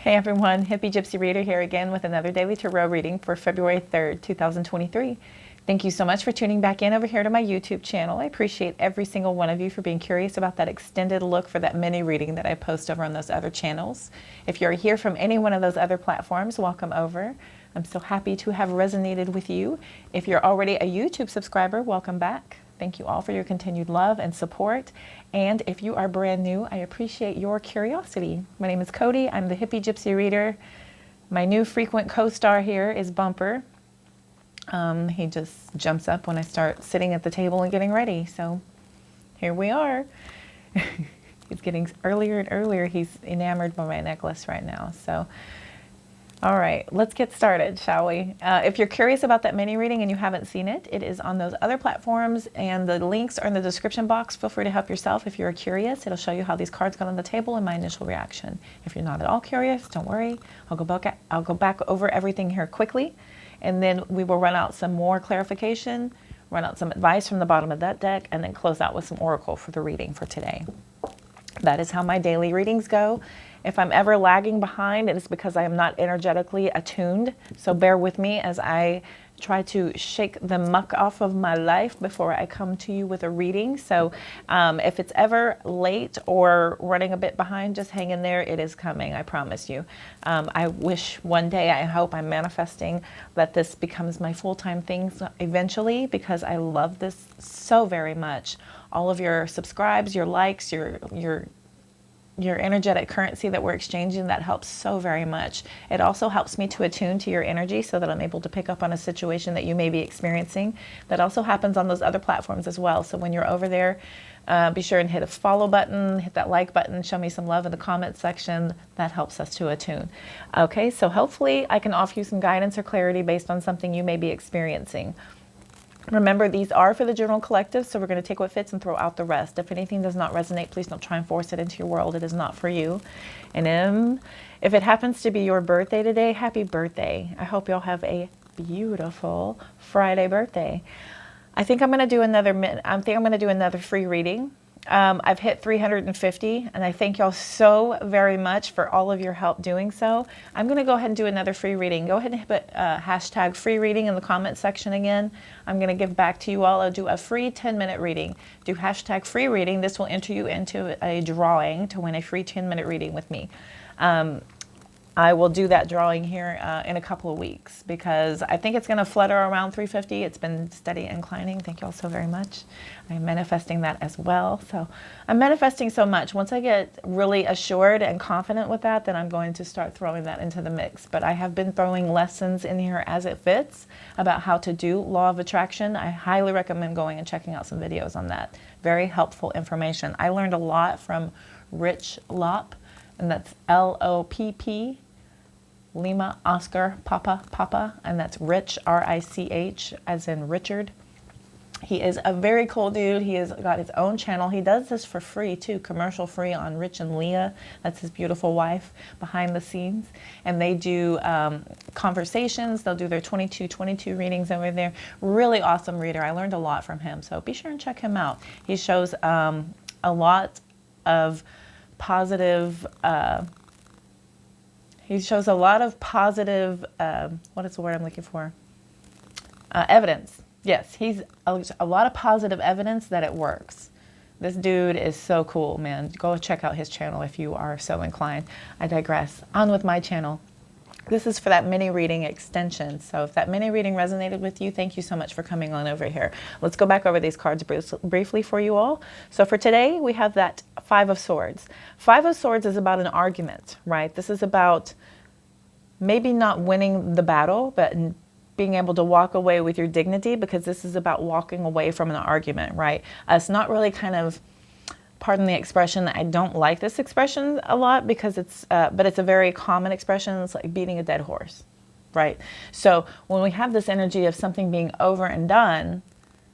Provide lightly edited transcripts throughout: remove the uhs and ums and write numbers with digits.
Hey everyone, Hippygypsyreader here again with another daily tarot reading for February 3rd, 2023. Thank you so much for tuning back in over here to my YouTube channel. I appreciate every single one of you for being curious about that extended look for that mini reading that I post over on those other channels. If you're here from any one of those other platforms, welcome over. I'm so happy to have resonated with you. If you're already a YouTube subscriber, welcome back. Thank you all for your continued love and support. And if you are brand new, I appreciate your curiosity. My name is Cody. I'm the Hippygypsyreader. My new frequent co-star here is Bumper. He just jumps up when I start sitting at the table and getting ready. So here we are. It's getting earlier and earlier. He's enamored by my necklace right now. So all right, let's get started, shall we? If you're curious about that mini reading and you haven't seen it, it is on those other platforms and the links are in the description box. Feel free to help yourself if you're curious. It'll show you how these cards got on the table and my initial reaction. If you're not at all curious, don't worry. I'll go back over everything here quickly, and then we will run out some more clarification, run out some advice from the bottom of that deck, and then close out with some oracle for the reading for today. That is how my daily readings go. If I'm ever lagging behind, it is because I am not energetically attuned. So bear with me as I try to shake the muck off of my life before I come to you with a reading. So if it's ever late or running a bit behind, just hang in there. It is coming, I promise you. I wish one day, I hope I'm manifesting that this becomes my full-time thing eventually, because I love this so very much. All of your subscribes, your likes, your energetic currency that we're exchanging, that helps so very much. It also helps me to attune to your energy so that I'm able to pick up on a situation that you may be experiencing. That also happens on those other platforms as well. So when you're over there, be sure and hit a follow button, hit that like button, show me some love in the comment section. That helps us to attune. Okay, so hopefully I can offer you some guidance or clarity based on something you may be experiencing. Remember, these are for the general collective, so we're going to take what fits and throw out the rest. If anything does not resonate, please don't try and force it into your world. It is not for you. And if it happens to be your birthday today, happy birthday. I hope you'll have a beautiful Friday birthday. I think I'm going to do another free reading. I've hit 350, and I thank y'all so very much for all of your help doing so. I'm going to go ahead and do another free reading. Go ahead and hit hashtag free reading in the comment section again. I'm going to give back to you all. I'll do a free 10-minute reading. Do hashtag free reading. This will enter you into a drawing to win a free 10-minute reading with me. I will do that drawing here in a couple of weeks, because I think it's going to flutter around 350. It's been steady inclining. Thank you all so very much. I'm manifesting that as well. So I'm manifesting so much. Once I get really assured and confident with that, then I'm going to start throwing that into the mix. But I have been throwing lessons in here as it fits about how to do law of attraction. I highly recommend going and checking out some videos on that. Very helpful information. I learned a lot from Rich Lopp, and that's L-O-P-P. Lima, Oscar, Papa, and that's Rich, R-I-C-H, as in Richard. He is a very cool dude. He has got his own channel. He does this for free too, commercial free, on Rich and Leah. That's his beautiful wife behind the scenes. And they do conversations. They'll do their 22 readings over there. Really awesome reader. I learned a lot from him. So be sure and check him out. He shows a lot of positive what is the word I'm looking for? Evidence. Yes, he's a lot of positive evidence that it works. This dude is so cool, man. Go check out his channel if you are so inclined. I digress. On with my channel. This is for that mini reading extension. So if that mini reading resonated with you, thank you so much for coming on over here. Let's go back over these cards briefly for you all. So for today, we have that Five of Swords. Five of Swords is about an argument, right? This is about maybe not winning the battle, but being able to walk away with your dignity, because this is about walking away from an argument, right? It's not really kind of, pardon the expression, I don't like this expression a lot, because but it's a very common expression. It's like beating a dead horse, right? So when we have this energy of something being over and done,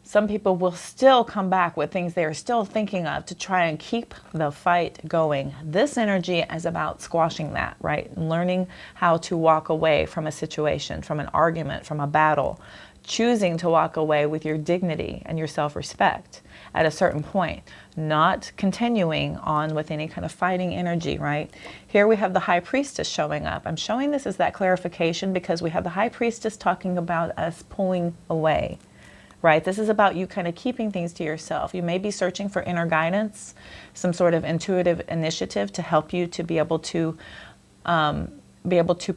some people will still come back with things they are still thinking of to try and keep the fight going. This energy is about squashing that, right? Learning how to walk away from a situation, from an argument, from a battle, choosing to walk away with your dignity and your self-respect at a certain point, not continuing on with any kind of fighting energy, right? Here we have the High Priestess showing up. I'm showing this as that clarification because we have the High Priestess talking about us pulling away, right? This is about you kind of keeping things to yourself. You may be searching for inner guidance, some sort of intuitive initiative to help you to be able to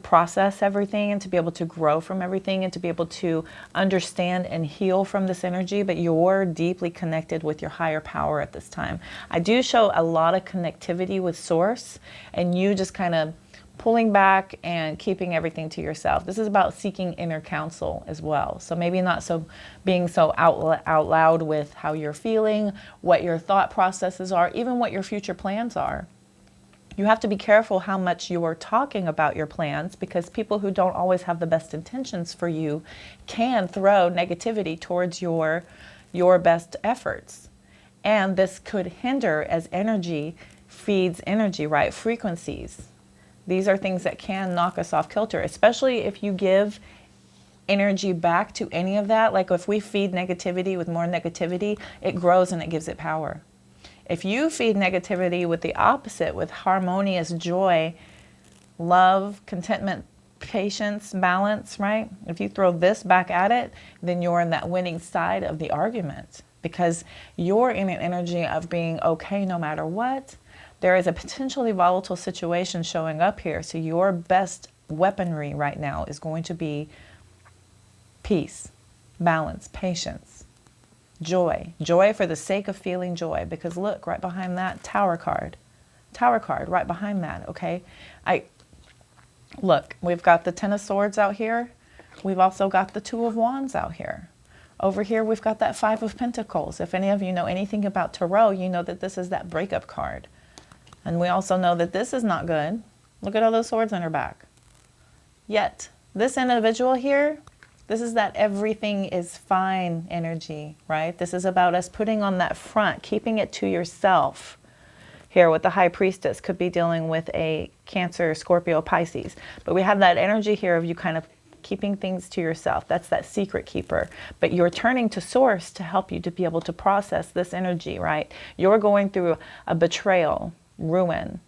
process everything and to be able to grow from everything and to be able to understand and heal from this energy, but you're deeply connected with your higher power at this time. I do show a lot of connectivity with Source and you just kind of pulling back and keeping everything to yourself. This is about seeking inner counsel as well. So maybe not so being so out loud with how you're feeling, what your thought processes are, even what your future plans are. You have to be careful how much you are talking about your plans because people who don't always have the best intentions for you can throw negativity towards your best efforts. And this could hinder as energy feeds energy, right? Frequencies. These are things that can knock us off kilter, especially if you give energy back to any of that. Like if we feed negativity with more negativity, it grows and it gives it power. If you feed negativity with the opposite, with harmonious joy, love, contentment, patience, balance, right? If you throw this back at it, then you're in that winning side of the argument because you're in an energy of being okay no matter what. There is a potentially volatile situation showing up here. So your best weaponry right now is going to be peace, balance, patience. Joy for the sake of feeling joy, because look right behind that tower card right behind that. Okay, look, we've got the Ten of Swords out here. We've also got the Two of Wands out here. Over here we've got that Five of Pentacles. If any of you know anything about Tarot, you know that this is that breakup card, and we also know that this is not good. Look at all those swords on her back. Yet this individual here, this is that everything is fine energy, right? This is about us putting on that front, keeping it to yourself. Here with the High Priestess could be dealing with a Cancer, Scorpio, Pisces. But we have that energy here of you kind of keeping things to yourself. That's that secret keeper. But you're turning to Source to help you to be able to process this energy, right? You're going through a betrayal, ruin,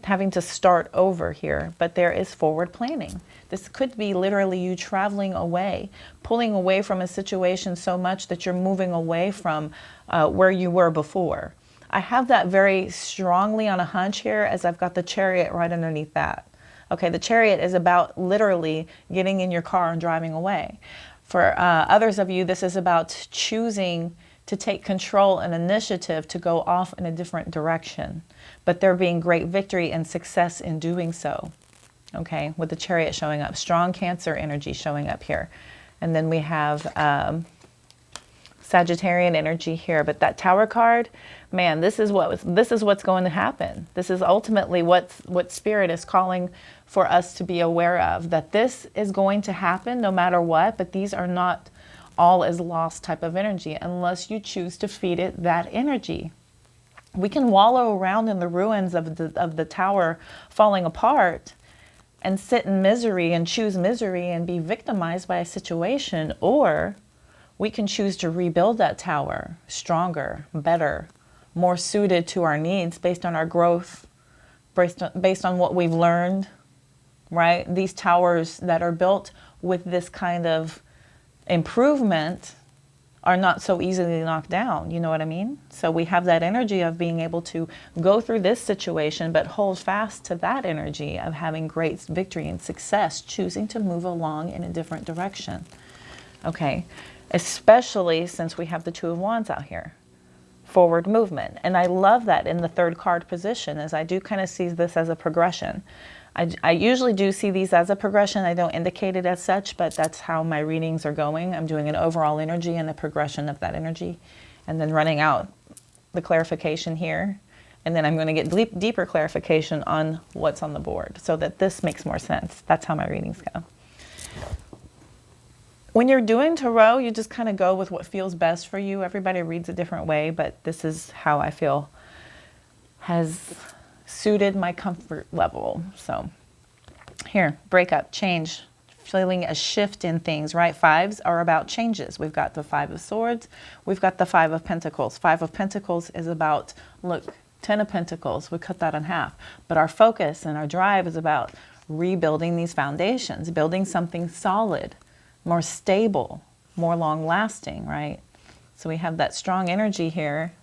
having to start over here, but there is forward planning. This could be literally you traveling away, pulling away from a situation so much that you're moving away from where you were before. I have that very strongly on a hunch here as I've got the Chariot right underneath that. Okay, the Chariot is about literally getting in your car and driving away. For others of you, this is about choosing to take control and initiative to go off in a different direction. But there being great victory and success in doing so. Okay, with the Chariot showing up. Strong Cancer energy showing up here. And then we have Sagittarian energy here. But that Tower card, man, this is what's going to happen. This is ultimately what Spirit is calling for us to be aware of. That this is going to happen no matter what, but these are not all is lost type of energy unless you choose to feed it that energy. We can wallow around in the ruins of the tower falling apart and sit in misery and choose misery and be victimized by a situation, or we can choose to rebuild that tower stronger, better, more suited to our needs based on our growth, based on what we've learned, right? These towers that are built with this kind of improvement are not so easily knocked down, you know what I mean? So we have that energy of being able to go through this situation, but hold fast to that energy of having great victory and success, choosing to move along in a different direction. Okay, especially since we have the Two of Wands out here. Forward movement. And I love that in the third card position, as I do kind of see this as a progression. I usually do see these as a progression. I don't indicate it as such, but that's how my readings are going. I'm doing an overall energy and a progression of that energy, and then running out the clarification here. And then I'm going to get deeper clarification on what's on the board so that this makes more sense. That's how my readings go. When you're doing tarot, you just kind of go with what feels best for you. Everybody reads a different way, but this is how I feel has suited my comfort level. So here, breakup, change, feeling a shift in things, right? Fives are about changes. We've got the Five of Swords. We've got the Five of Pentacles. Five of Pentacles is about, look, 10 of Pentacles. We cut that in half. But our focus and our drive is about rebuilding these foundations, building something solid, more stable, more long-lasting, right? So we have that strong energy here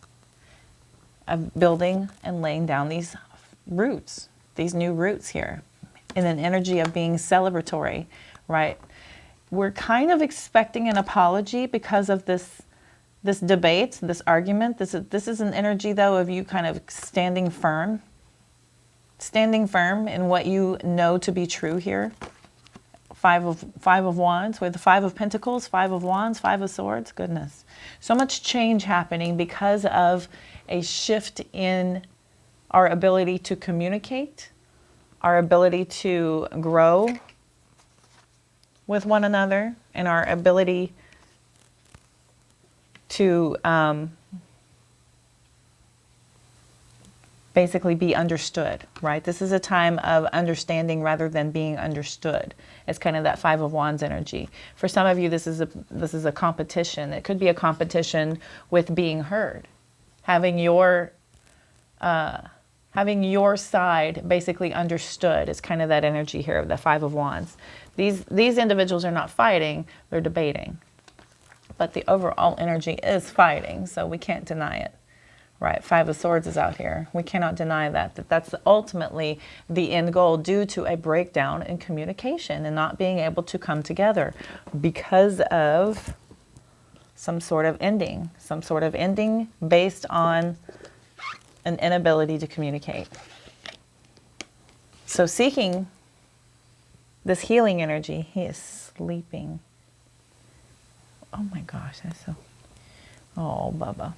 of building and laying down these roots, these new roots here, in an energy of being celebratory, right? We're kind of expecting an apology because of this debate, this argument. This is an energy, though, of you kind of standing firm in what you know to be true here. Five of Wands, with the Five of Pentacles, Five of Wands, Five of Swords. Goodness. So much change happening because of a shift in our ability to communicate, our ability to grow with one another, and our ability to basically be understood, right? This is a time of understanding rather than being understood. It's kind of that Five of Wands energy. For some of you, this is a competition. It could be a competition with being heard, having your side basically understood. Is kind of that energy here of the Five of Wands. These individuals are not fighting, they're debating. But the overall energy is fighting, so we can't deny it. Right, Five of Swords is out here. We cannot deny that's ultimately the end goal, due to a breakdown in communication and not being able to come together because of some sort of ending based on an inability to communicate. So seeking this healing energy, he is sleeping. Oh my gosh, that's so, oh, Bubba.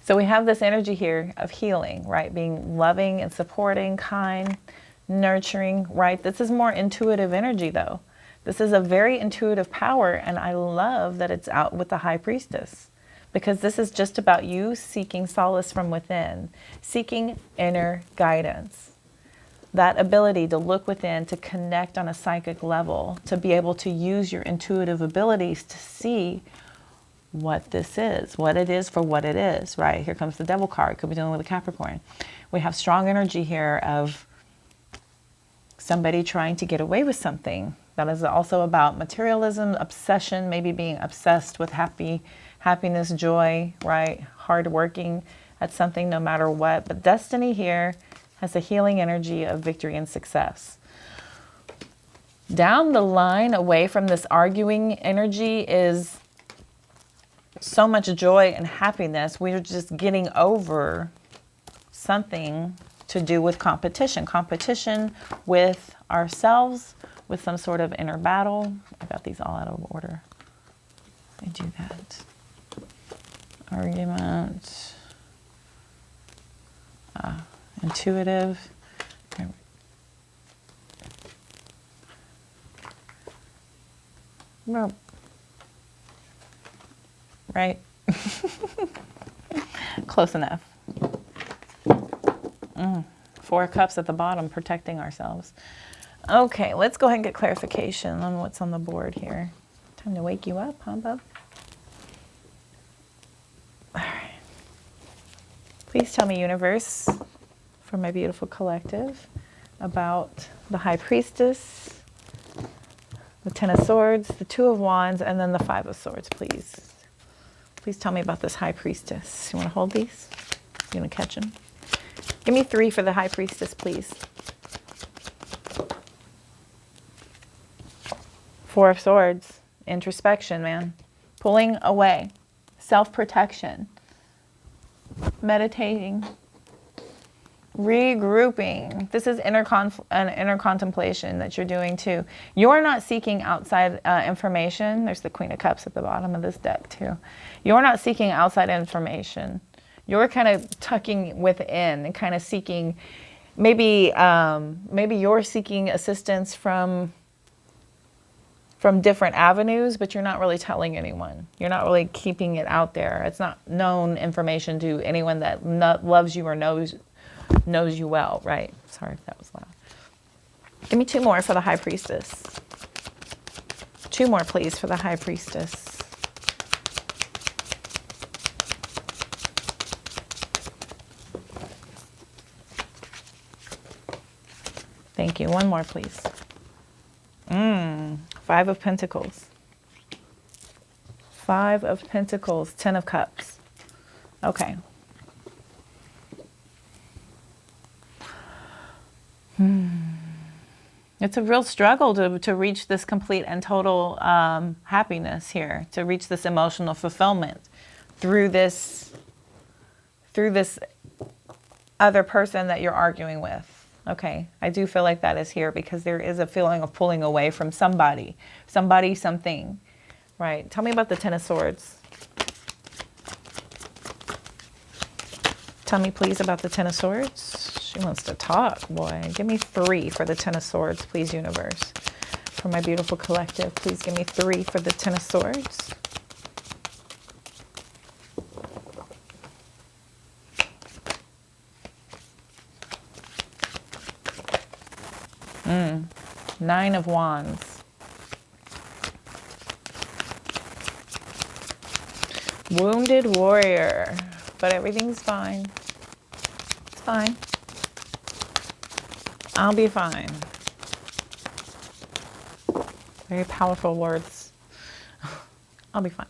So we have this energy here of healing, right? Being loving and supporting, kind, nurturing, right? This is more intuitive energy, though. This is a very intuitive power, and I love that it's out with the High Priestess, because this is just about you seeking solace from within, seeking inner guidance. That ability to look within, to connect on a psychic level, to be able to use your intuitive abilities to see what this is, what it is for what it is, right? Here comes the Devil card. Could be dealing with a Capricorn. We have strong energy here of somebody trying to get away with something. That is also about materialism, obsession, maybe being obsessed with happiness, joy, right? Hardworking at something no matter what. But destiny here has a healing energy of victory and success. Down the line, away from this arguing energy, is so much joy and happiness. We're just getting over something to do with competition. Competition with ourselves, with some sort of inner battle. I got these all out of order. I do that. Argument. Intuitive. Well, right? Close enough. Four of Cups at the bottom, protecting ourselves. Okay, let's go ahead and get clarification on what's on the board here. Time to wake you up, huh, bub? All right. Please tell me, universe, for my beautiful collective, about the High Priestess, the Ten of Swords, the Two of Wands, and then the Five of Swords, please. Please tell me about this High Priestess. You want to hold these? You want to catch them? Give me 3 for the High Priestess, please. Four of Swords. Introspection, man. Pulling away. Self-protection. Meditating. Regrouping. This is inner contemplation that you're doing too. You're not seeking outside information. There's the Queen of Cups at the bottom of this deck too. You're not seeking outside information. You're kind of tucking within and kind of seeking, maybe you're seeking assistance from different avenues, but you're not really telling anyone. You're not really keeping it out there. It's not known information to anyone that loves you or knows you well, right? Sorry if that was loud. Give me 2 more for the High Priestess. 2 more, please, for the High Priestess. Thank you. 1 more, please. 5 of Pentacles. 5 of Pentacles. 10 of Cups. Okay. It's a real struggle to reach this complete and total happiness here, to reach this emotional fulfillment through this other person that you're arguing with. Okay, I do feel like that is here because there is a feeling of pulling away from somebody, something, right? Tell me about the Ten of Swords. Tell me, please, about the Ten of Swords. She wants to talk, boy. Give me 3 for the Ten of Swords, please, universe. For my beautiful collective, please give me 3 for the Ten of Swords. Nine of Wands. Wounded warrior. But everything's fine. It's fine. I'll be fine. Very powerful words. I'll be fine.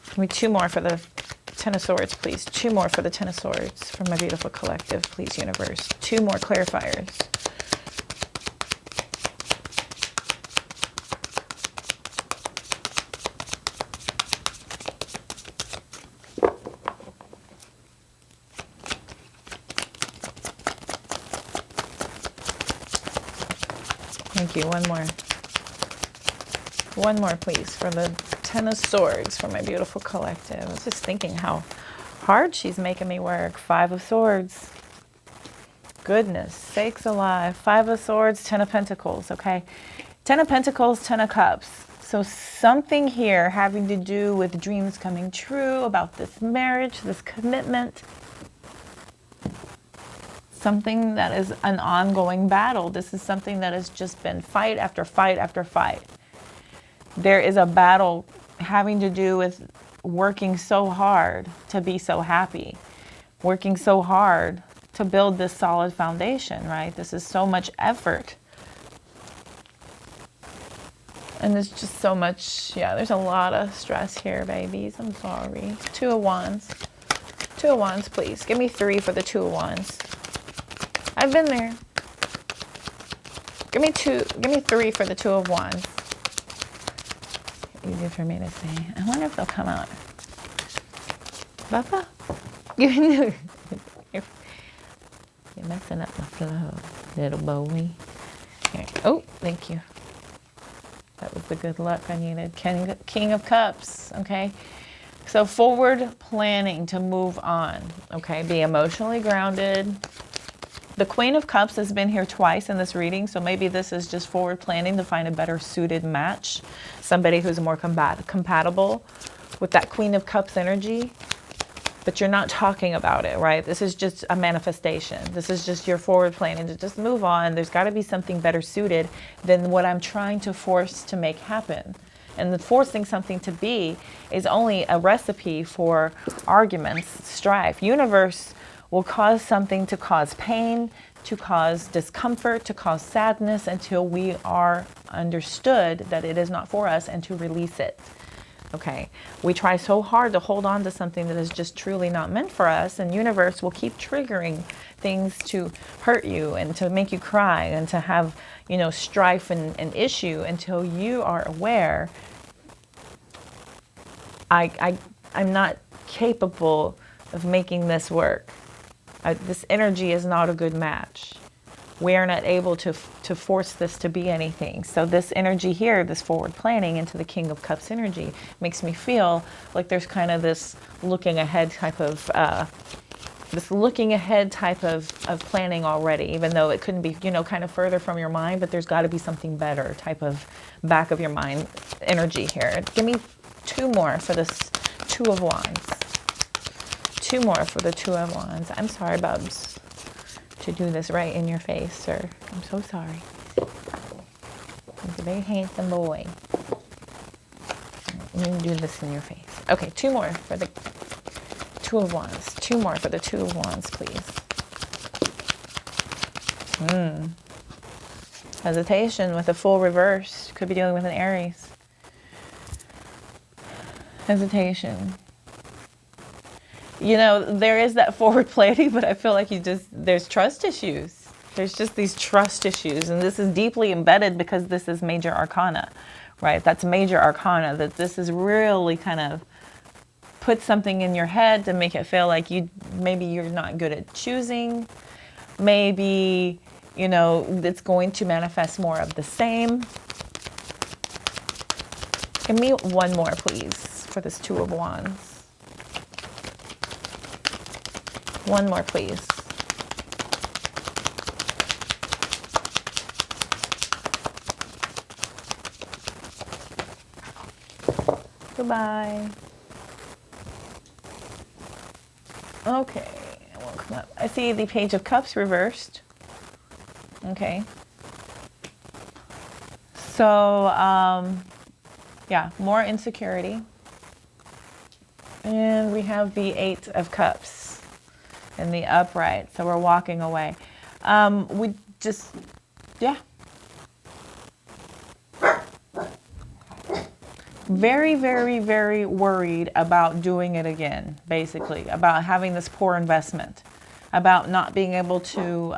Give me 2 more for the Ten of Swords, please. 2 more for the Ten of Swords for my beautiful collective, please, universe. 2 more clarifiers. Thank you. 1 more. 1 more, please, for the Ten of Swords for my beautiful collective. I was just thinking how hard she's making me work. 5 of Swords. Goodness sakes alive. 5 of Swords, 10 of Pentacles, okay? 10 of Pentacles, 10 of Cups. So something here having to do with dreams coming true, about this marriage, this commitment. Something that is an ongoing battle. This is something that has just been fight after fight after fight. There is a battle having to do with working so hard to be so happy, working so hard to build this solid foundation, right? This is so much effort. And there's just so much, yeah, there's a lot of stress here, babies. I'm sorry. 2 of Wands. 2 of Wands, please. Give me 3 for the 2 of Wands. I've been there. Give me 3 for the 2 of Wands. Easy for me to say. I wonder if they'll come out. Papa? You're messing up my flow, little boy. Here. Oh, thank you. That was the good luck I needed. King of Cups, okay? So forward planning to move on, okay? Be emotionally grounded. The Queen of Cups has been here twice in this reading, so maybe this is just forward planning to find a better suited match. Somebody who's more compatible with that Queen of Cups energy. But you're not talking about it, right? This is just a manifestation. This is just your forward planning to just move on. There's got to be something better suited than what I'm trying to force to make happen. And the forcing something to be is only a recipe for arguments, strife. Universe will cause something to cause pain, to cause discomfort, to cause sadness until we are understood that it is not for us and to release it. Okay, we try so hard to hold on to something that is just truly not meant for us, and universe will keep triggering things to hurt you and to make you cry and to have, you know, strife and issue until you are aware, I'm not capable of making this work. This energy is not a good match. We are not able to force this to be anything. So this energy here, this forward planning into the King of Cups energy, makes me feel like there's kind of this looking ahead type of planning already, even though it couldn't be, you know, kind of further from your mind, but there's got to be something better type of back of your mind energy here. Give me 2 more for this 2 of Wands. 2 more for the 2 of Wands. I'm sorry, Bubs, to do this right in your face, sir. I'm so sorry. He's a very handsome boy. You can do this in your face. Okay, 2 more for the Two of Wands. 2 more for the Two of Wands, please. Hesitation with a full reverse. Could be dealing with an Aries. Hesitation. You know, there is that forward planning, but I feel like there's trust issues. There's just these trust issues, and this is deeply embedded because this is major arcana, right? That's major arcana, that this is really kind of put something in your head to make it feel like maybe you're not good at choosing. Maybe, you know, it's going to manifest more of the same. Give me 1 more, please, for this Two of Wands. 1 more, please. Goodbye. Okay, I won't come up. I see the Page of Cups reversed. Okay. So, yeah, more insecurity. And we have the 8 of Cups in the upright. So we're walking away. We just, yeah. Very, very, very worried about doing it again, basically, about having this poor investment, about not being able to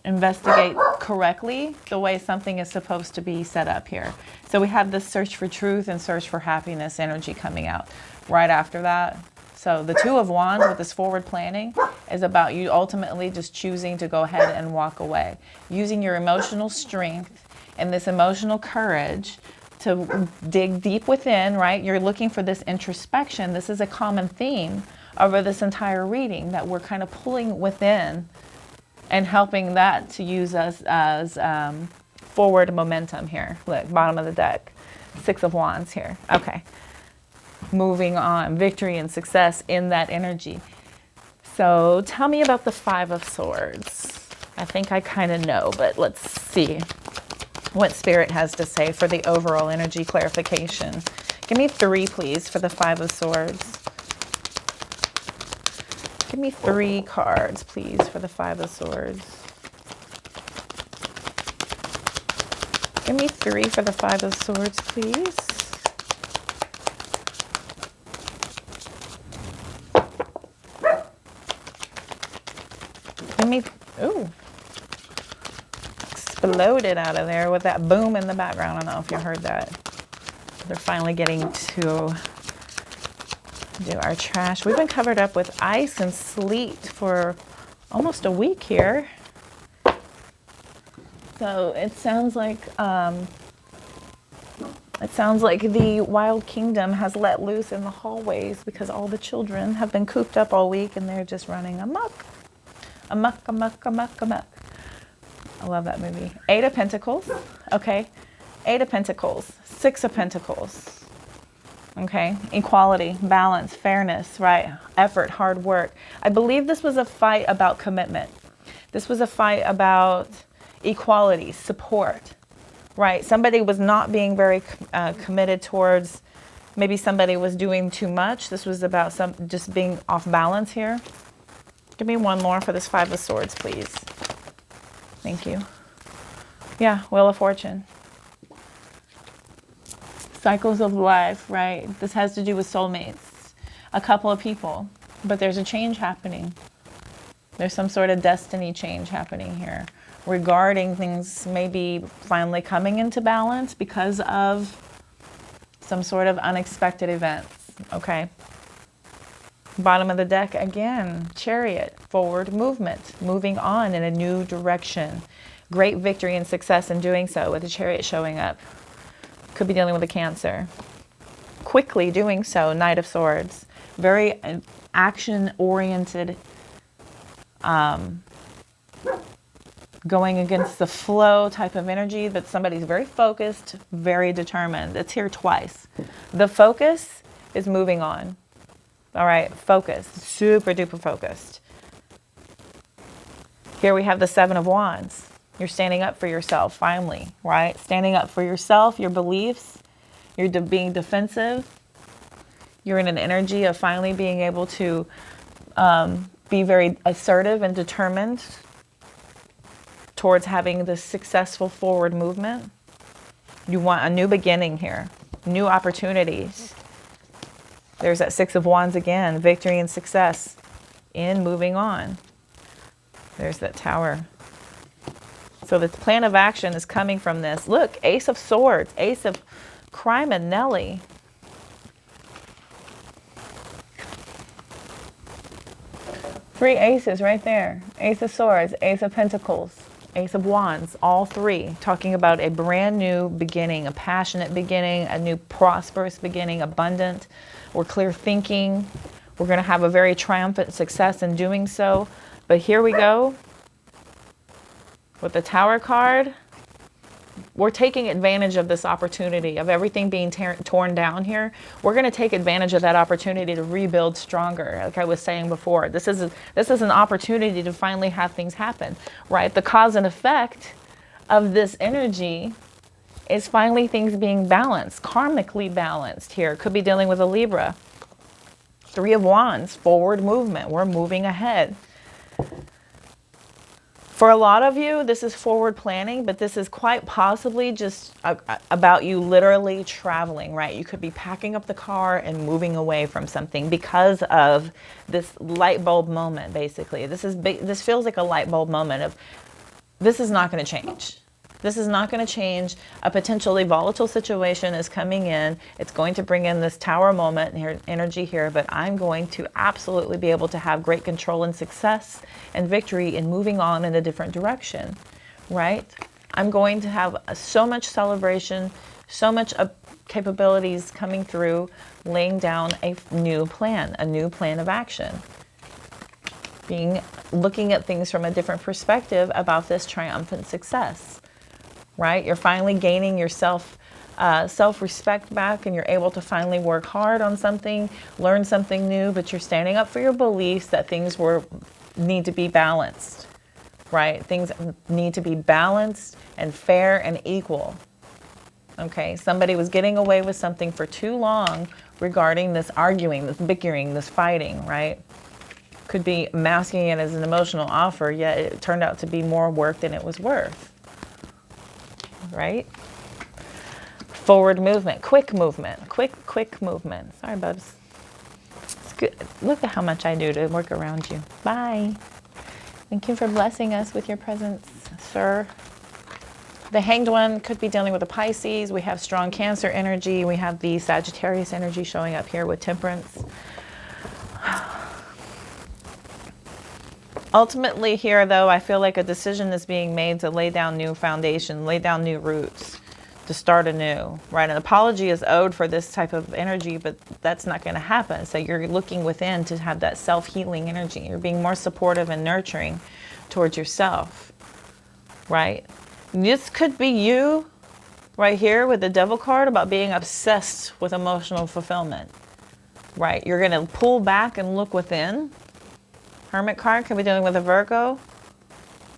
investigate correctly the way something is supposed to be set up here. So we have this search for truth and search for happiness energy coming out right after that. So the Two of Wands with this forward planning is about you ultimately just choosing to go ahead and walk away, using your emotional strength and this emotional courage to dig deep within, right? You're looking for this introspection. This is a common theme over this entire reading, that we're kind of pulling within and helping that to use us as forward momentum here. Look, bottom of the deck, 6 of Wands here. Okay, moving on, victory and success in that energy. So tell me about the 5 of Swords. I think I kind of know, but let's see what Spirit has to say for the overall energy clarification. Give me 3, please, for the 5 of Swords. Give me 3 cards, please, for the 5 of Swords. Give me 3 for the 5 of Swords, please. Give me, ooh. Exploded out of there with that boom in the background. I don't know if you heard that. They're finally getting to do our trash. We've been covered up with ice and sleet for almost a week here. So it sounds like the Wild Kingdom has let loose in the hallways because all the children have been cooped up all week and they're just running amok. Amok, amok, amok, amok. I love that movie. 8 of Pentacles. Okay. 8 of Pentacles. 6 of Pentacles. Okay. Equality, balance, fairness, right? Effort, hard work. I believe this was a fight about commitment. This was a fight about equality, support, right? Somebody was not being very committed towards, maybe somebody was doing too much. This was about just being off balance here. Give me 1 more for this 5 of Swords, please. Thank you. Yeah, Wheel of Fortune. Cycles of life, right? This has to do with soulmates. A couple of people. But there's a change happening. There's some sort of destiny change happening here regarding things maybe finally coming into balance because of some sort of unexpected events, okay? Bottom of the deck, again, Chariot, forward movement, moving on in a new direction. Great victory and success in doing so with the Chariot showing up. Could be dealing with a Cancer. Quickly doing so, Knight of Swords. Very action-oriented, going against the flow type of energy, but somebody's very focused, very determined. It's here twice. The focus is moving on. All right, focused, super duper focused. Here we have the 7 of Wands. You're standing up for yourself, finally, right? Standing up for yourself, your beliefs. You're being defensive. You're in an energy of finally being able to be very assertive and determined towards having this successful forward movement. You want a new beginning here, new opportunities. There's that Six of Wands again, victory and success in moving on. There's that Tower. So the plan of action is coming from this. Look, Ace of Swords, Ace of Crime and Nelly. Three aces right there. Ace of Swords, Ace of Pentacles, Ace of Wands, all three. Talking about a brand new beginning, a passionate beginning, a new prosperous beginning, abundant or clear thinking. We're going to have a very triumphant success in doing so. But here we go. With the Tower card, we're taking advantage of this opportunity of everything being torn down here. We're going to take advantage of that opportunity to rebuild stronger. Like I was saying before, this is an opportunity to finally have things happen, right? The cause and effect of this energy is finally things being balanced, karmically balanced here. Could be dealing with a Libra. Three of Wands, forward movement. We're moving ahead. For a lot of you, this is forward planning, but this is quite possibly just about you literally traveling, right? You could be packing up the car and moving away from something because of this light bulb moment, basically. This feels like a light bulb moment of, this is not going to change. This is not going to change. A potentially volatile situation is coming in. It's going to bring in this Tower moment and energy here, but I'm going to absolutely be able to have great control and success and victory in moving on in a different direction, right? I'm going to have so much celebration, so much capabilities coming through, laying down a new plan of action. Looking at things from a different perspective about this triumphant success. Right? You're finally gaining your self-respect back, and you're able to finally work hard on something, learn something new, but you're standing up for your beliefs that things need to be balanced, right? Things need to be balanced and fair and equal. Okay, somebody was getting away with something for too long regarding this arguing, this bickering, this fighting, right? Could be masking it as an emotional offer, yet it turned out to be more work than it was worth. Right? Forward movement, quick movement, quick movement. Sorry, bubs. It's good. Look at how much I do to work around you. Bye. Thank you for blessing us with your presence, sir. The Hanged One could be dealing with a Pisces. We have strong Cancer energy. We have the Sagittarius energy showing up here with Temperance. Ultimately here, though, I feel like a decision is being made to lay down new foundation, lay down new roots, to start anew, right? An apology is owed for this type of energy, but that's not going to happen. So you're looking within to have that self-healing energy. You're being more supportive and nurturing towards yourself, right? This could be you right here with the Devil card about being obsessed with emotional fulfillment, right? You're going to pull back and look within. Hermit card can be dealing with a Virgo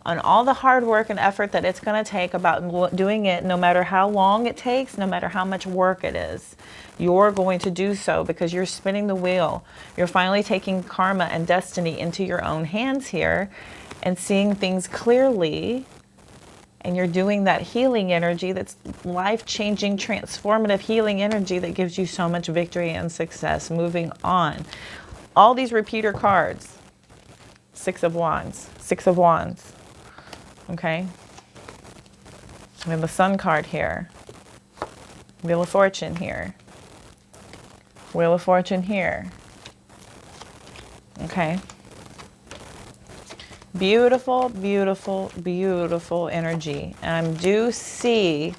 on all the hard work and effort that it's going to take about doing it, no matter how long it takes, no matter how much work it is. You're going to do so because you're spinning the wheel. You're finally taking karma and destiny into your own hands here and seeing things clearly. And you're doing that healing energy, that's life-changing, transformative healing energy that gives you so much victory and success moving on. All these repeater cards. Six of Wands, okay? We have the Sun card here. Wheel of Fortune here. Wheel of Fortune here. Okay? Beautiful, beautiful, beautiful energy. And I do see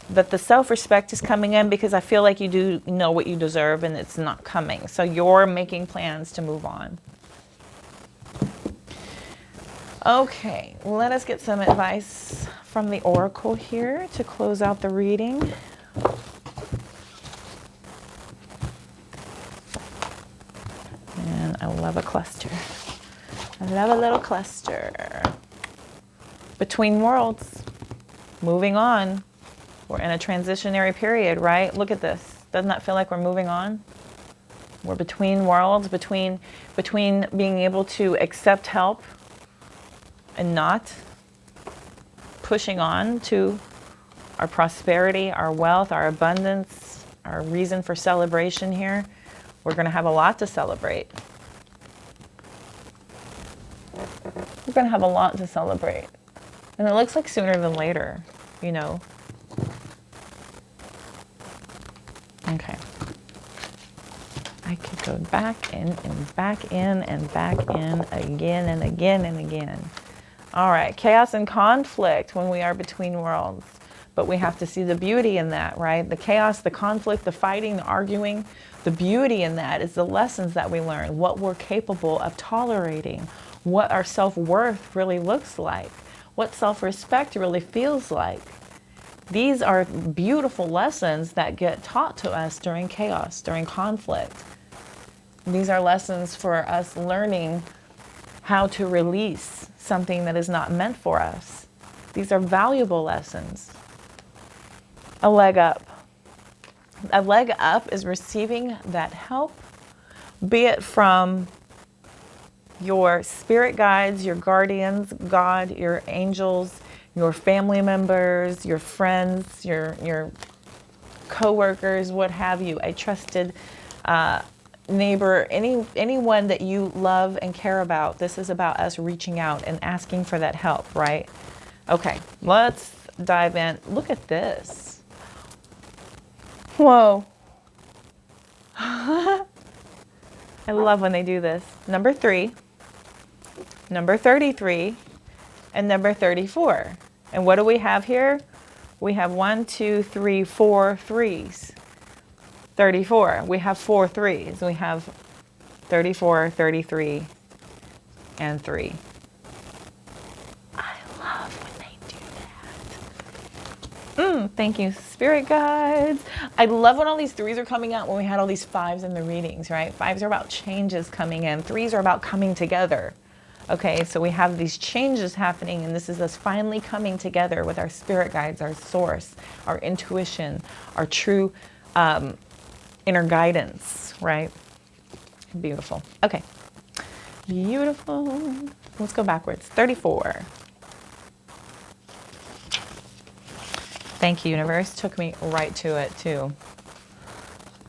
that the self-respect is coming in because I feel like you do know what you deserve and it's not coming. So you're making plans to move on. Okay, let us get some advice from the Oracle here to close out the reading. And I love a cluster. I love a little cluster. Between worlds, moving on. We're in a transitionary period, right? Look at this. Doesn't that feel like we're moving on? We're between worlds, between being able to accept help and not pushing on to our prosperity, our wealth, our abundance, our reason for celebration here. We're going to have a lot to celebrate. We're going to have a lot to celebrate. And it looks like sooner than later, you know. Okay. I could go back in and back in and back in again and again and again. All right, chaos and conflict when we are between worlds. But we have to see the beauty in that, right? The chaos, the conflict, the fighting, the arguing. The beauty in that is the lessons that we learn, what we're capable of tolerating, what our self-worth really looks like, what self-respect really feels like. These are beautiful lessons that get taught to us during chaos, during conflict. These are lessons for us learning how to release something that is not meant for us. These are valuable lessons. A leg up. A leg up is receiving that help, be it from your spirit guides, your guardians, God, your angels, your family members, your friends, your co-workers, what have you, a trusted neighbor, anyone that you love and care about. This is about us reaching out and asking for that help, right? Okay, let's dive in. Look at this. Whoa. I love when they do this. Number 3, number 33, and number 34. And what do we have here? We have 1, 2, 3, 4 threes. 34. We have 4 threes. We have 34, 33, and 3. I love when they do that. Thank you, spirit guides. I love when all these 3s are coming out when we had all these 5s in the readings, right? 5s are about changes coming in. 3s are about coming together. Okay, so we have these changes happening, and this is us finally coming together with our spirit guides, our source, our intuition, our true inner guidance, right? Beautiful. Okay. Beautiful. Let's go backwards. 34. Thank you, universe. Took me right to it, too.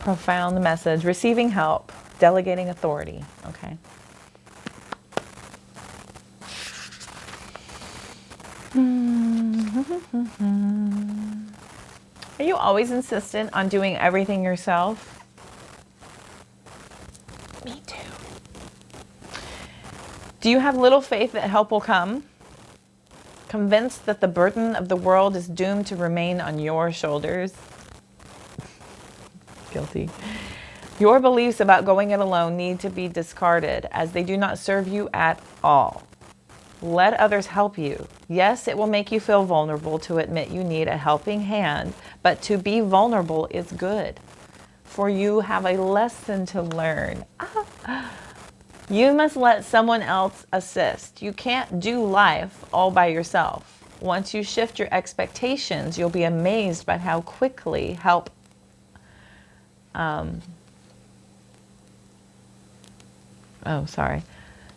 Profound message. Receiving help. Delegating authority. Okay. Are you always insistent on doing everything yourself? Me too. Do you have little faith that help will come? Convinced that the burden of the world is doomed to remain on your shoulders? Guilty. Your beliefs about going it alone need to be discarded as they do not serve you at all. Let others help you. Yes, it will make you feel vulnerable to admit you need a helping hand, but to be vulnerable is good. For you have a lesson to learn. You must let someone else assist. You can't do life all by yourself. Once you shift your expectations, you'll be amazed by how quickly help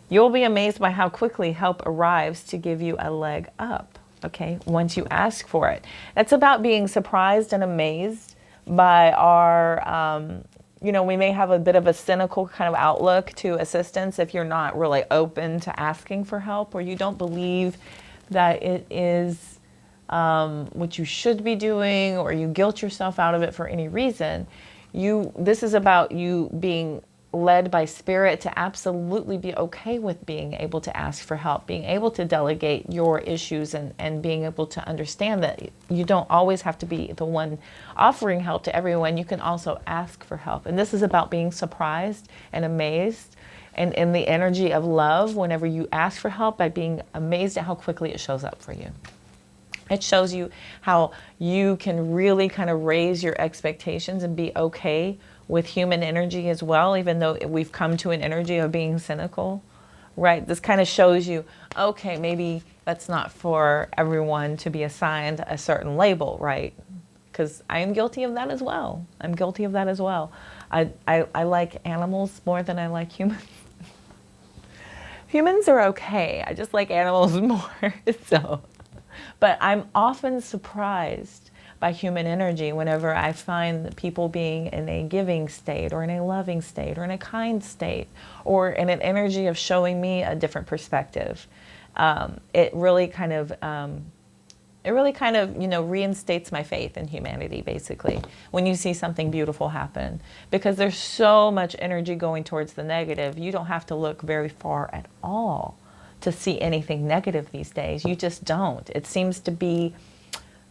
You'll be amazed by how quickly help arrives to give you a leg up, okay, once you ask for it. It's about being surprised and amazed by our, we may have a bit of a cynical kind of outlook to assistance if you're not really open to asking for help, or you don't believe that it is what you should be doing, or you guilt yourself out of it for any reason. This is about you being led by spirit to absolutely be okay with being able to ask for help, being able to delegate your issues, and being able to understand that you don't always have to be the one offering help to everyone. You can also ask for help. And this is about being surprised and amazed and in the energy of love whenever you ask for help, by being amazed at how quickly it shows up for you. It shows you how you can really kind of raise your expectations and be okay with human energy as well, even though we've come to an energy of being cynical right? This kind of shows you, okay, maybe that's not for everyone to be assigned a certain label, right? Because I am guilty of that as well. I'm guilty of that as well. I like animals more than I like humans. Humans are okay. I just like animals more. So, but I'm often surprised by human energy whenever I find people being in a giving state or in a loving state or in a kind state or in an energy of showing me a different perspective. It really kind of, you know, reinstates my faith in humanity, basically, when you see something beautiful happen. Because there's so much energy going towards the negative, you don't have to look very far at all to see anything negative these days. You just don't. It seems to be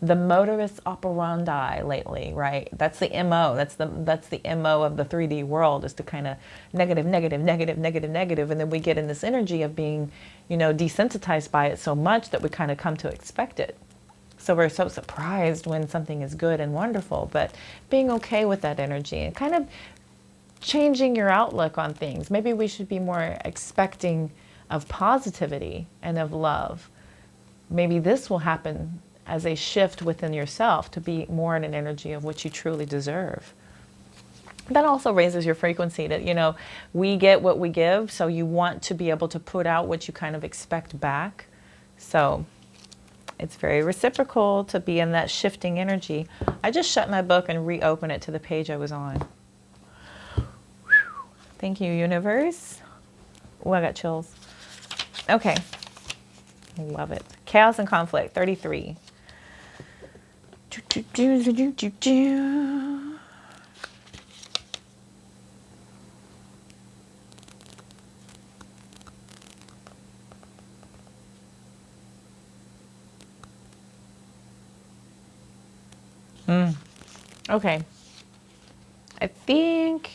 the modus operandi lately, right? That's the MO. That's the MO of the 3D world, is to kind of negative, negative, negative, negative, negative. And then we get in this energy of being, you know, desensitized by it so much that we kind of come to expect it. So we're so surprised when something is good and wonderful, but being okay with that energy and kind of changing your outlook on things. Maybe we should be more expecting of positivity and of love. Maybe this will happen as a shift within yourself to be more in an energy of what you truly deserve. That also raises your frequency that, you know, we get what we give, so you want to be able to put out what you kind of expect back. So it's very reciprocal to be in that shifting energy. I just shut my book and reopen it to the page I was on. Thank you, universe. Oh, I got chills. Okay. Love it. Chaos and conflict, 33. Okay. I think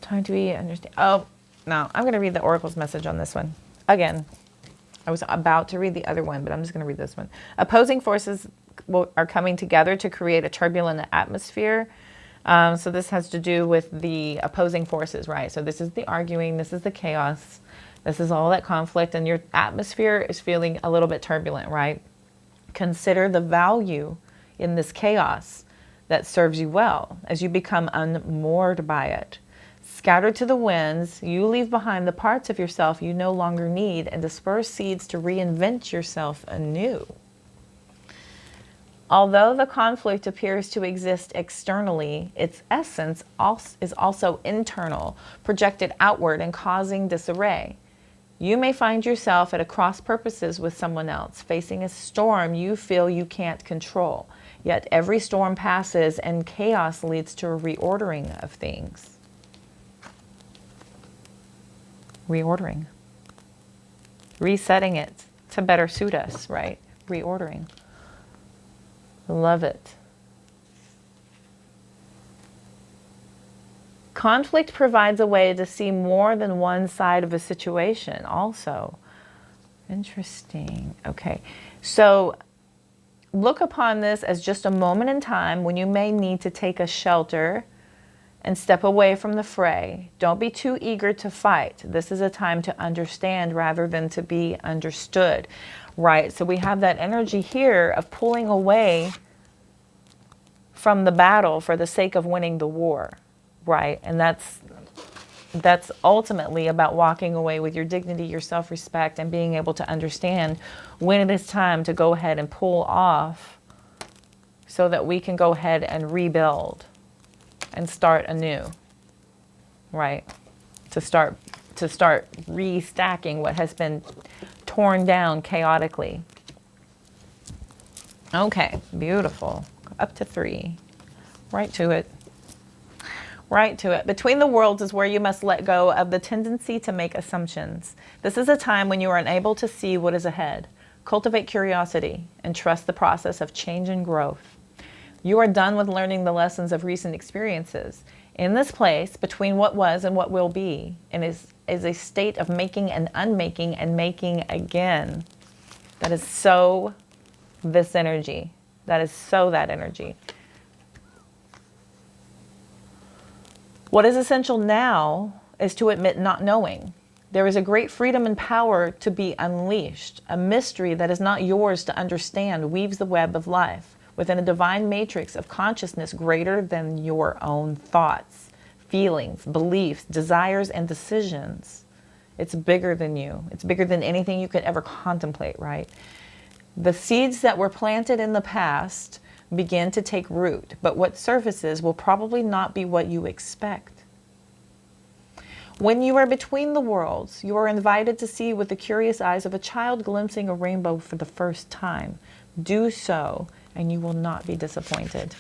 time to be understand. Oh, no, I'm going to read the Oracle's message on this one. Again, I was about to read the other one, but I'm just going to read this one. Opposing forces are coming together to create a turbulent atmosphere. So this has to do with the opposing forces, right? So this is the arguing, this is the chaos, this is all that conflict, and your atmosphere is feeling a little bit turbulent, right? Consider the value in this chaos that serves you well as you become unmoored by it. Scattered to the winds, you leave behind the parts of yourself you no longer need and disperse seeds to reinvent yourself anew. Although the conflict appears to exist externally, its essence is also internal, projected outward and causing disarray. You may find yourself at a cross purposes with someone else, facing a storm you feel you can't control. Yet every storm passes and chaos leads to a reordering of things. Reordering. Resetting it to better suit us, right? Reordering. Love it. Conflict provides a way to see more than one side of a situation also. Interesting. Okay. So look upon this as just a moment in time when you may need to take a shelter and step away from the fray. Don't be too eager to fight. This is a time to understand rather than to be understood, right? So we have that energy here of pulling away from the battle for the sake of winning the war, right? And that's ultimately about walking away with your dignity, your self-respect, and being able to understand when it is time to go ahead and pull off so that we can go ahead and rebuild and start anew, right? To start restacking what has been torn down chaotically. Okay, beautiful. Up to 3. Right to it. Right to it. Between the worlds is where you must let go of the tendency to make assumptions. This is a time when you are unable to see what is ahead. Cultivate curiosity and trust the process of change and growth. You are done with learning the lessons of recent experiences. In this place, between what was and what will be, and is a state of making and unmaking and making again. That is so this energy. That is so that energy. What is essential now is to admit not knowing. There is a great freedom and power to be unleashed. A mystery that is not yours to understand weaves the web of life within a divine matrix of consciousness greater than your own thoughts, feelings, beliefs, desires, and decisions. It's bigger than you. It's bigger than anything you could ever contemplate, right? The seeds that were planted in the past begin to take root, but what surfaces will probably not be what you expect. When you are between the worlds, you are invited to see with the curious eyes of a child glimpsing a rainbow for the first time. Do so, and you will not be disappointed.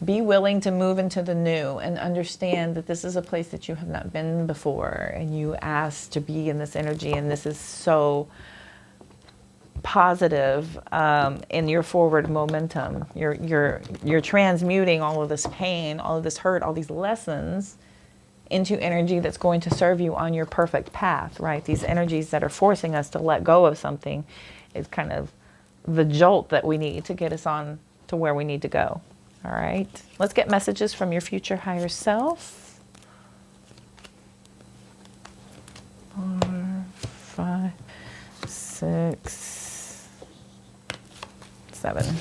Be willing to move into the new and understand that this is a place that you have not been before, and you asked to be in this energy, and this is so positive in your forward momentum. You're transmuting all of this pain, all of this hurt, all these lessons into energy that's going to serve you on your perfect path, right? These energies that are forcing us to let go of something is kind of the jolt that we need to get us on to where we need to go. All right, let's get messages from your future higher self. 4, 5, 6, 7.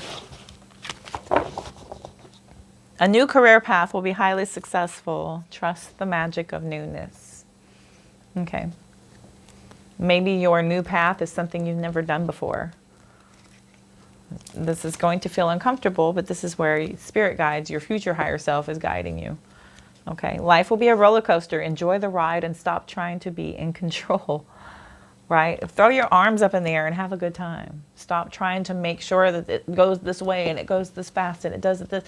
A new career path will be highly successful. Trust the magic of newness. Okay. Maybe your new path is something you've never done before. This is going to feel uncomfortable, but this is where spirit guides, your future higher self is guiding you. Okay. Life will be a roller coaster. Enjoy the ride and stop trying to be in control. Right? Throw your arms up in the air and have a good time. Stop trying to make sure that it goes this way and it goes this fast and it does this.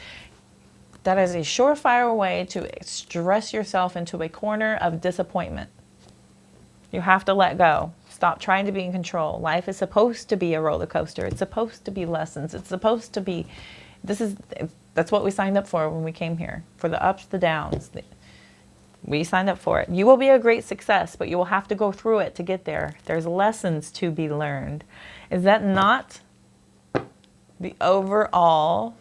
That is a surefire way to stress yourself into a corner of disappointment. You have to let go. Stop trying to be in control. Life is supposed to be a roller coaster. It's supposed to be lessons. It's supposed to be, that's what we signed up for when we came here. For the ups, the downs. We signed up for it. You will be a great success, but you will have to go through it to get there. There's lessons to be learned. Is that not the overall?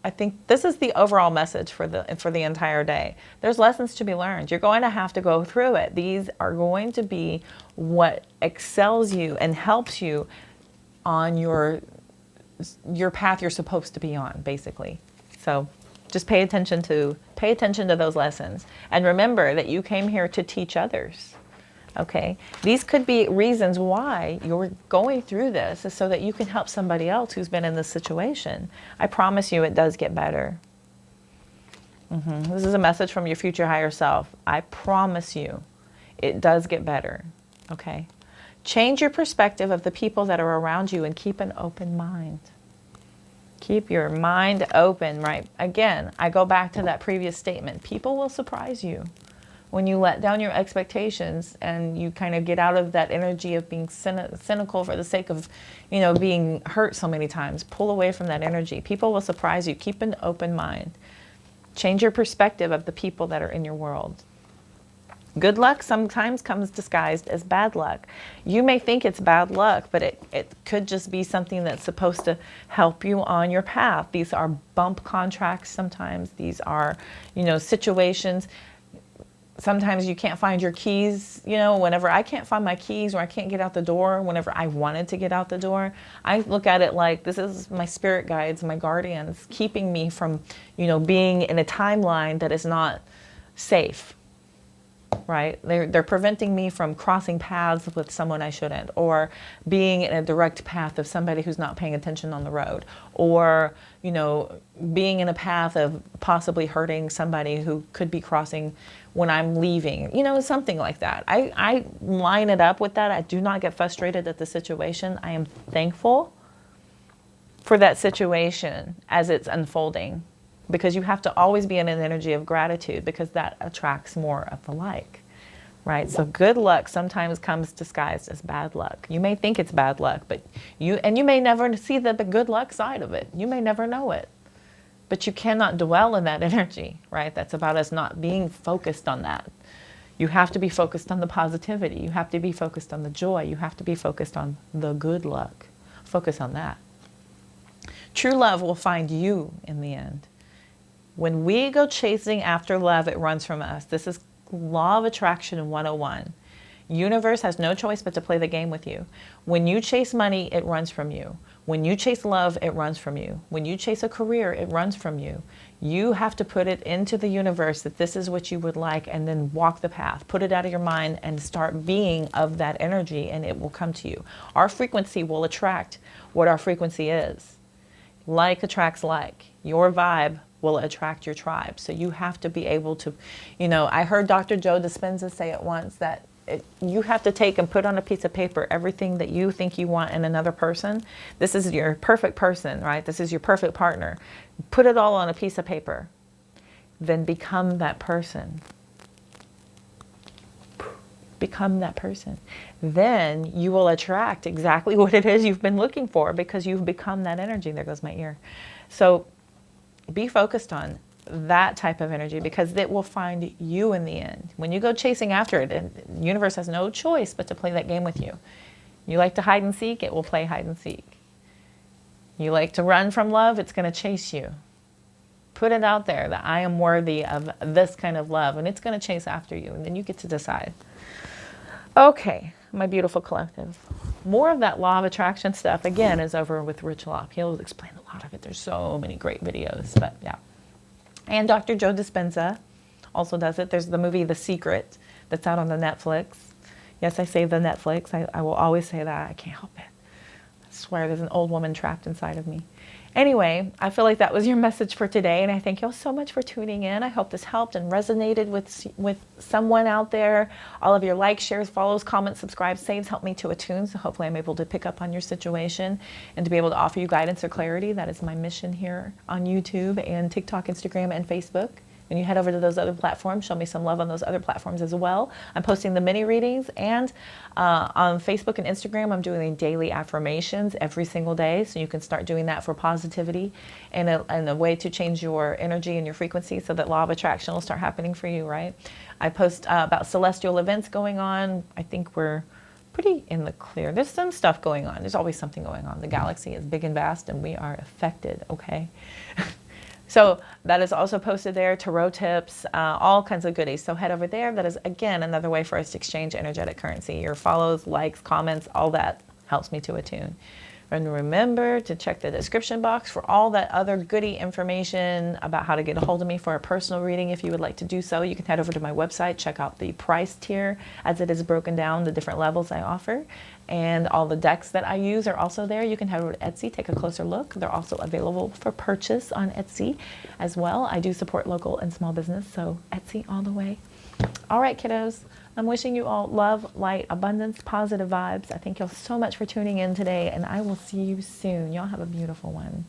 I think this is the overall message for the entire day. There's lessons to be learned. You're going to have to go through it. These are going to be what excels you and helps you on your path you're supposed to be on, basically. So just pay attention to those lessons. And remember that you came here to teach others. Okay, these could be reasons why you're going through this, is so that you can help somebody else who's been in this situation. I promise you it does get better. This is a message from your future higher self. I promise you it does get better. Okay, change your perspective of the people that are around you and keep an open mind. Keep your mind open, right? Again, I go back to that previous statement. People will surprise you. When you let down your expectations and you kind of get out of that energy of being cynical for the sake of, being hurt so many times, pull away from that energy. People will surprise you. Keep an open mind. Change your perspective of the people that are in your world. Good luck sometimes comes disguised as bad luck. You may think it's bad luck, but it could just be something that's supposed to help you on your path. These are bump contracts sometimes. These are, situations. Sometimes you can't find your keys, whenever I can't find my keys or I can't get out the door, whenever I wanted to get out the door, I look at it like this is my spirit guides, my guardians, keeping me from, being in a timeline that is not safe, right? They're preventing me from crossing paths with someone I shouldn't, or being in a direct path of somebody who's not paying attention on the road, or, being in a path of possibly hurting somebody who could be crossing when I'm leaving, something like that. I line it up with that. I do not get frustrated at the situation. I am thankful for that situation as it's unfolding, because you have to always be in an energy of gratitude, because that attracts more of the like, right? So good luck sometimes comes disguised as bad luck. You may think it's bad luck, but you may never see the good luck side of it. You may never know it. But you cannot dwell in that energy, right? That's about us not being focused on that. You have to be focused on the positivity. You have to be focused on the joy. You have to be focused on the good luck. Focus on that. True love will find you in the end. When we go chasing after love, it runs from us. This is Law of Attraction 101. Universe has no choice but to play the game with you. When you chase money, it runs from you. When you chase love, it runs from you. When you chase a career, it runs from you. You have to put it into the universe that this is what you would like, and then walk the path. Put it out of your mind and start being of that energy, and it will come to you. Our frequency will attract what our frequency is. Like attracts like. Your vibe will attract your tribe. So you have to be able to, you know, I heard Dr. Joe Dispenza say it once, that you have to take and put on a piece of paper everything that you think you want in another person. This is your perfect person, right? This is your perfect partner. Put it all on a piece of paper. Then become that person. Become that person. Then you will attract exactly what it is you've been looking for, because you've become that energy. There goes my ear. So be focused on that type of energy, because it will find you in the end. When you go chasing after it, and the universe has no choice but to play that game with you. You like to hide and seek, it will play hide and seek. You like to run from love, it's going to chase you. Put it out there that I am worthy of this kind of love, and it's going to chase after you, and then you get to decide. Okay, my beautiful collective. More of that law of attraction stuff, again, is over with Rich Lop. He'll explain a lot of it. There's so many great videos, but yeah. And Dr. Joe Dispenza also does it. There's the movie The Secret that's out on the Netflix. Yes, I say the Netflix. I will always say that. I can't help it. I swear there's an old woman trapped inside of me. Anyway, I feel like that was your message for today, and I thank you all so much for tuning in. I hope this helped and resonated with someone out there. All of your likes, shares, follows, comments, subscribes, saves help me to attune, so hopefully I'm able to pick up on your situation and to be able to offer you guidance or clarity. That is my mission here on YouTube and TikTok, Instagram, and Facebook. When you head over to those other platforms, show me some love on those other platforms as well. I'm posting the mini readings, and on Facebook and Instagram, I'm doing daily affirmations every single day. So you can start doing that for positivity and a way to change your energy and your frequency, so that law of attraction will start happening for you, right? I post about celestial events going on. I think we're pretty in the clear. There's some stuff going on. There's always something going on. The galaxy is big and vast, and we are affected, okay? So that is also posted there, tarot tips, all kinds of goodies. So head over there. That is, again, another way for us to exchange energetic currency. Your follows, likes, comments, all that helps me to attune. And remember to check the description box for all that other goody information about how to get a hold of me for a personal reading. If you would like to do so, you can head over to my website, check out the price tier as it is broken down, the different levels I offer. And all the decks that I use are also there. You can head over to Etsy, take a closer look. They're also available for purchase on Etsy as well. I do support local and small business, so Etsy all the way. All right, kiddos. I'm wishing you all love, light, abundance, positive vibes. I thank y'all so much for tuning in today, and I will see you soon. Y'all have a beautiful one.